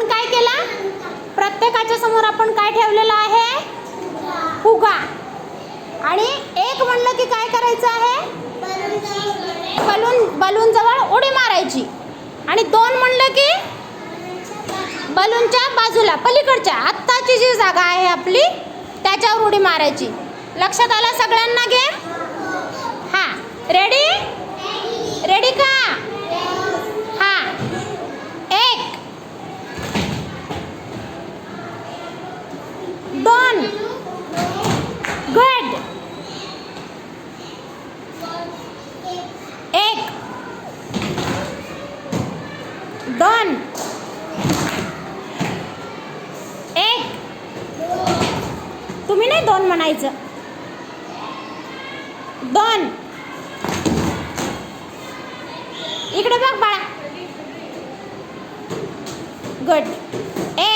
आपण काय केला? प्रत्येकाच्या समोर आपण काय ठेवलेलं आहे? फुगा. आणि एक म्हणलं की काय करायचं आहे? बलून जवळ उडी मारायची. आणि दोन म्हणलं की बलूनच्या बाजूला पलीकडच्या आत्ताची जी जागा आहे आपली त्याच्यावर उडी मारायची. लक्षात आलं सगळ्यांना गेम? हां, रेडी का? हां, 1 2 गुड. 1 2 1. तुम्ही नाही 2 म्हणायचं. 2. इकडे बघ बाळा. गुड. 1